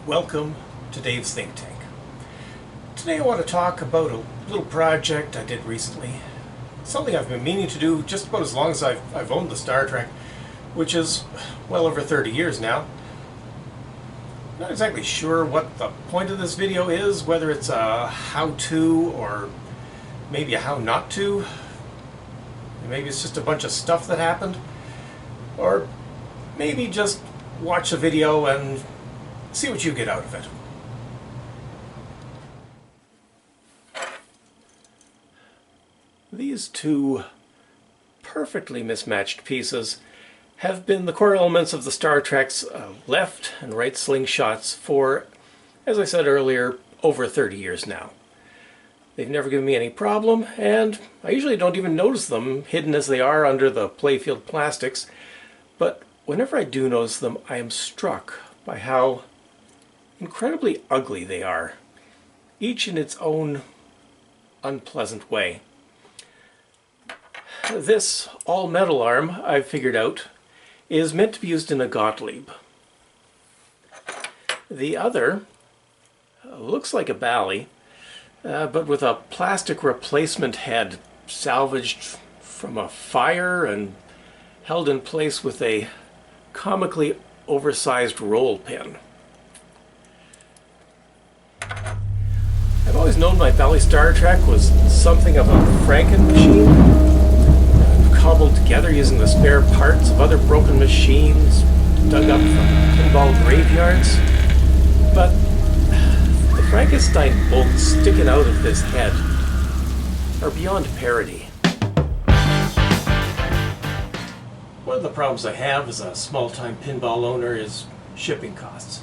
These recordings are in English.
Welcome to Dave's Think Tank. Today I want to talk about a little project I did recently. Something I've been meaning to do just about as long as I've owned the Star Trek, which is well over 30 years now. Not exactly sure what the point of this video is, whether it's a how-to or maybe a how not to. Maybe it's just a bunch of stuff that happened. Or maybe just watch a video and see what you get out of it. These two perfectly mismatched pieces have been the core elements of the Star Trek's left and right slingshots for, as I said earlier, over 30 years now. They've never given me any problem, and I usually don't even notice them, hidden as they are under the playfield plastics. But whenever I do notice them, I am struck by how incredibly ugly they are, each in its own unpleasant way. This all-metal arm, I've figured out, is meant to be used in a Gottlieb. The other looks like a Bally, but with a plastic replacement head salvaged from a fire and held in place with a comically oversized roll pin. I've always known my Bally Star Trek was something of a Franken-machine, cobbled together using the spare parts of other broken machines dug up from pinball graveyards. But the Frankenstein bolts sticking out of this head are beyond parody. One of the problems I have as a small-time pinball owner is shipping costs.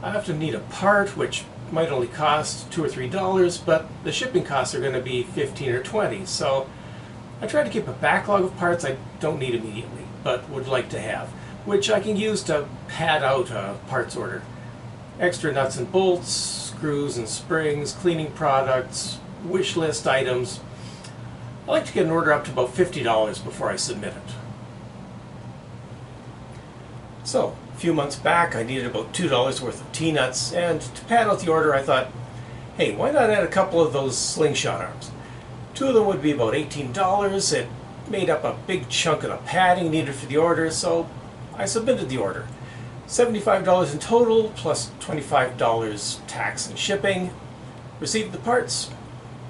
I often need a part which might only cost $2 or $3, but the shipping costs are going to be $15 or $20. So I try to keep a backlog of parts I don't need immediately, but would like to have, which I can use to pad out a parts order. Extra nuts and bolts, screws and springs, cleaning products, wish list items. I like to get an order up to about $50 before I submit it. So, a few months back I needed about $2 worth of T-nuts, and to pad out the order I thought, hey, why not add a couple of those Slingshot arms? Two of them would be about $18. It made up a big chunk of the padding needed for the order, so I submitted the order. $75 in total, plus $25 tax and shipping. Received the parts,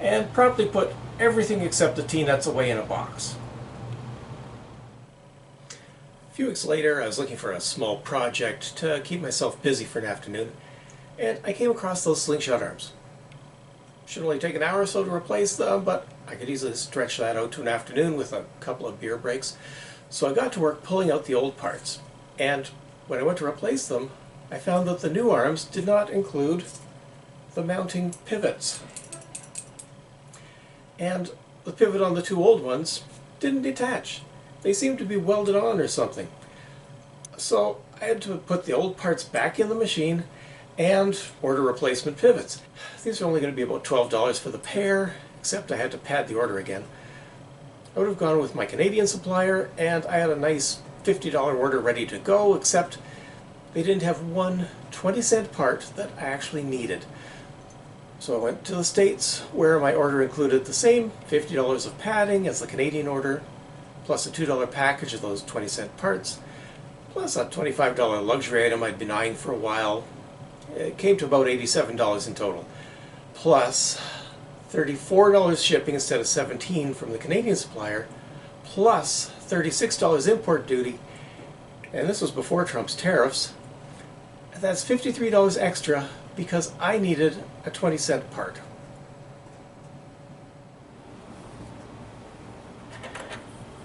and promptly put everything except the T-nuts away in a box. A few weeks later, I was looking for a small project to keep myself busy for an afternoon, and I came across those Slingshot arms. Should only take an hour or so to replace them, but I could easily stretch that out to an afternoon with a couple of beer breaks. So I got to work pulling out the old parts, and when I went to replace them, I found that the new arms did not include the mounting pivots. And the pivot on the two old ones didn't detach. They seemed to be welded on or something. So I had to put the old parts back in the machine and order replacement pivots. These are only going to be about $12 for the pair, except I had to pad the order again. I would have gone with my Canadian supplier, and I had a nice $50 order ready to go, except they didn't have one 20-cent part that I actually needed. So I went to the States, where my order included the same $50 of padding as the Canadian order, plus a $2 package of those 20-cent parts, plus a $25 luxury item I'd been eyeing for a while. It came to about $87 in total, plus $34 shipping instead of $17 from the Canadian supplier, plus $36 import duty, and this was before Trump's tariffs. That's $53 extra because I needed a 20-cent part.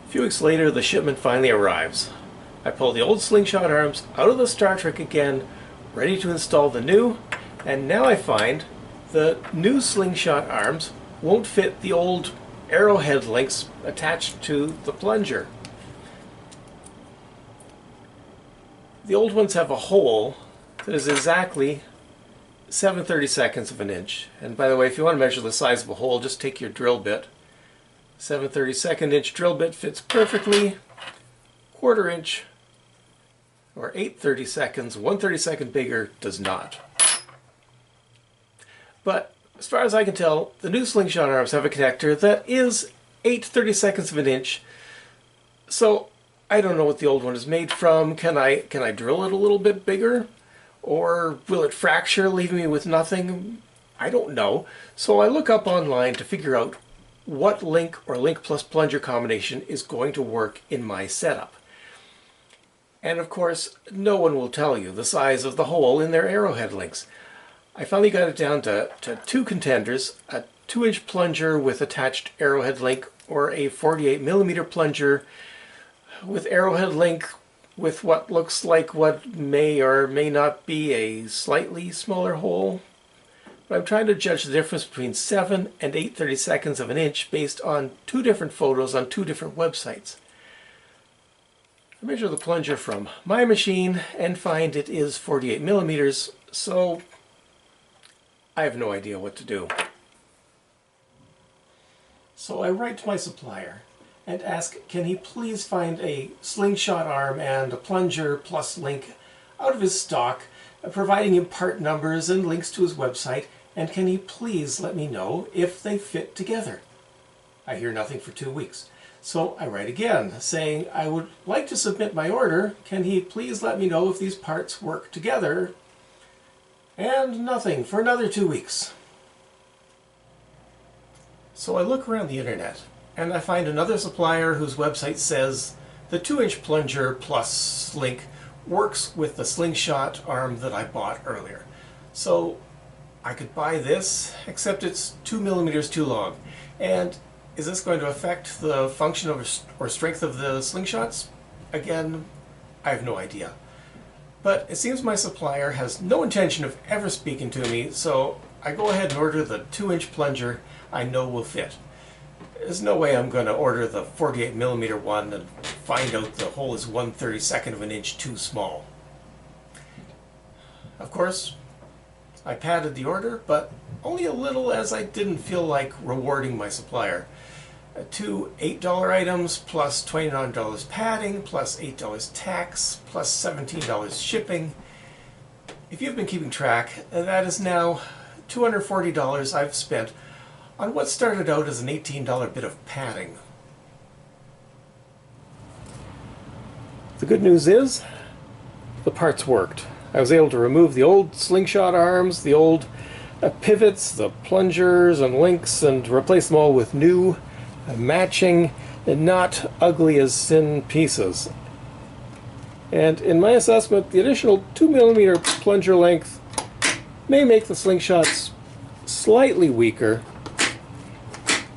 A few weeks later, the shipment finally arrives. I pull the old Slingshot arms out of the Star Trek again, ready to install the new, and now I find the new Slingshot arms won't fit the old arrowhead links attached to the plunger. The old ones have a hole that is exactly 7/32 of an inch. And by the way, if you want to measure the size of a hole, just take your drill bit. 7/32 inch drill bit fits perfectly. 1/4 inch or 8/32, 1/32 bigger does not. But as far as I can tell, the new Slingshot arms have a connector that is 8/32 of an inch. So I don't know what the old one is made from. Can I drill it a little bit bigger? Or will it fracture, leaving me with nothing? I don't know. So I look up online to figure out what link or link plus plunger combination is going to work in my setup. And of course, no one will tell you the size of the hole in their arrowhead links. I finally got it down to two contenders, a 2-inch plunger with attached arrowhead link, or a 48mm plunger with arrowhead link with what looks like what may or may not be a slightly smaller hole. But I'm trying to judge the difference between 7 and 8/32 of an inch based on two different photos on two different websites. I measure the plunger from my machine and find it is 48mm, so I have no idea what to do. So I write to my supplier and ask, can he please find a Slingshot arm and a plunger plus link out of his stock, providing him part numbers and links to his website, and can he please let me know if they fit together? I hear nothing for 2 weeks. So I write again, saying I would like to submit my order. Can he please let me know if these parts work together? And nothing for another 2 weeks. So I look around the internet and I find another supplier whose website says the 2-inch plunger plus link works with the Slingshot arm that I bought earlier. So I could buy this, except it's 2mm too long. And is this going to affect the function of or strength of the Slingshots? Again, I have no idea. But it seems my supplier has no intention of ever speaking to me, so I go ahead and order the 2-inch plunger I know will fit. There's no way I'm going to order the 48mm one and find out the hole is 1/32 of an inch too small. Of course, I padded the order, but only a little, as I didn't feel like rewarding my supplier. 2 $8 items plus $29 padding plus $8 tax plus $17 shipping. If you've been keeping track, that is now $240 I've spent on what started out as an $18 bit of padding. The good news is, the parts worked. I was able to remove the old Slingshot arms, the old pivots, the plungers and links, and replace them all with new, matching, and not ugly as sin pieces. And in my assessment, the additional 2mm plunger length may make the Slingshots slightly weaker,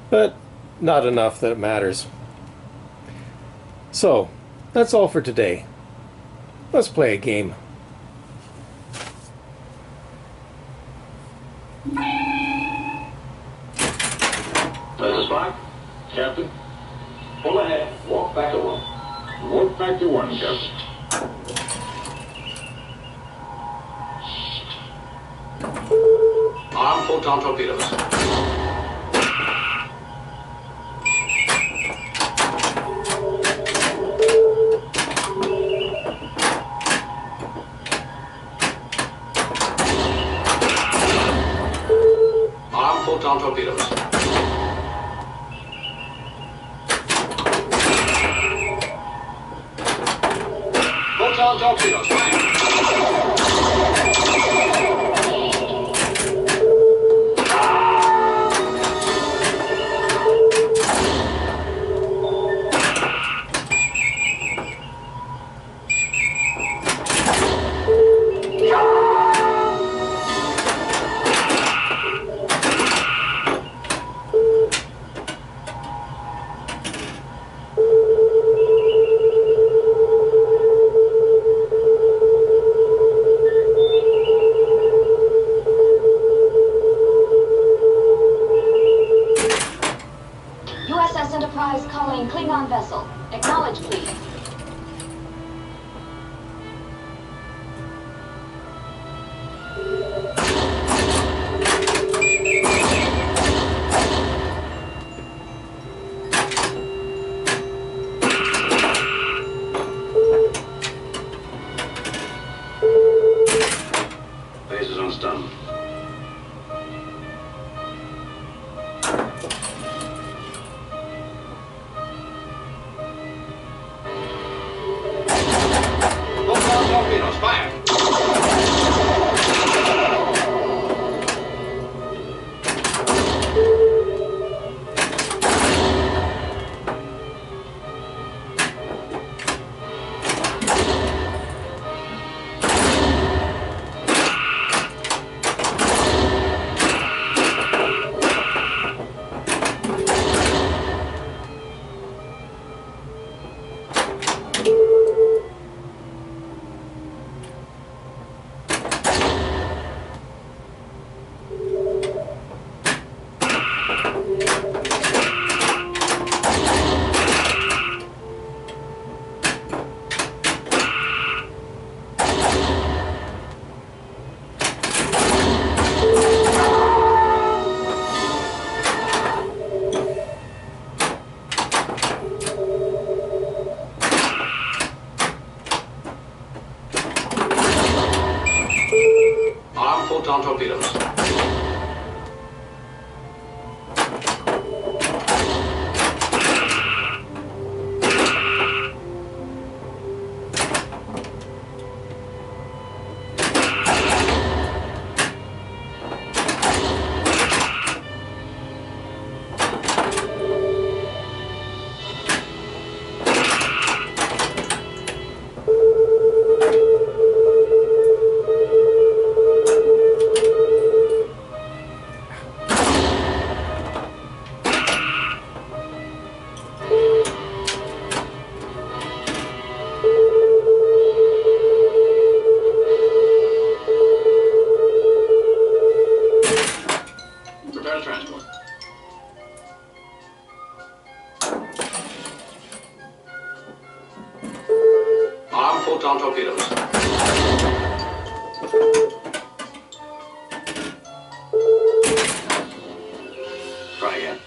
but not enough that it matters. So, that's all for today. Let's play a game. There's a spot. Captain, pull ahead. Walk back to one. Walk back to one, Captain. Arm photon torpedoes. Arm photon torpedoes. Photon torpedoes. USS Enterprise calling Klingon vessel. Acknowledge, please. Base is on stun. photon torpedoes. Try again.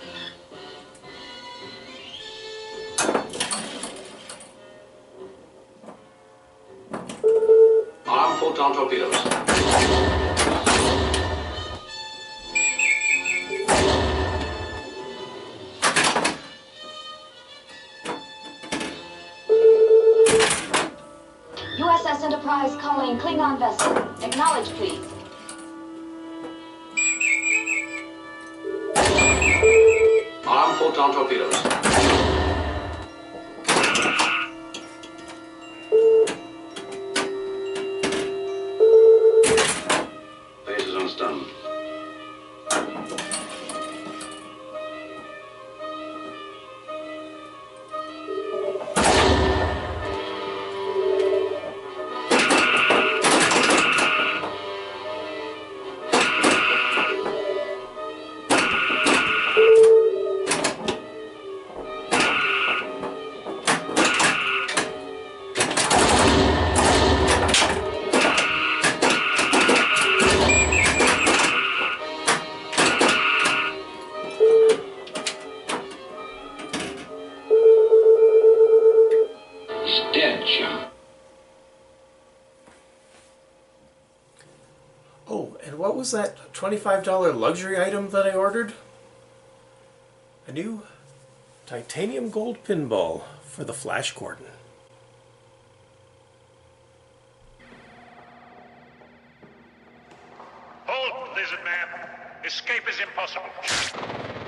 Arm photon torpedoes. USS Enterprise calling Klingon vessel. Acknowledge, please. Arm photon torpedoes. Base is on stun. Stench. Oh, and what was that $25 luxury item that I ordered? A new titanium gold pinball for the Flash Gordon. Hold, lizard man. Escape is impossible.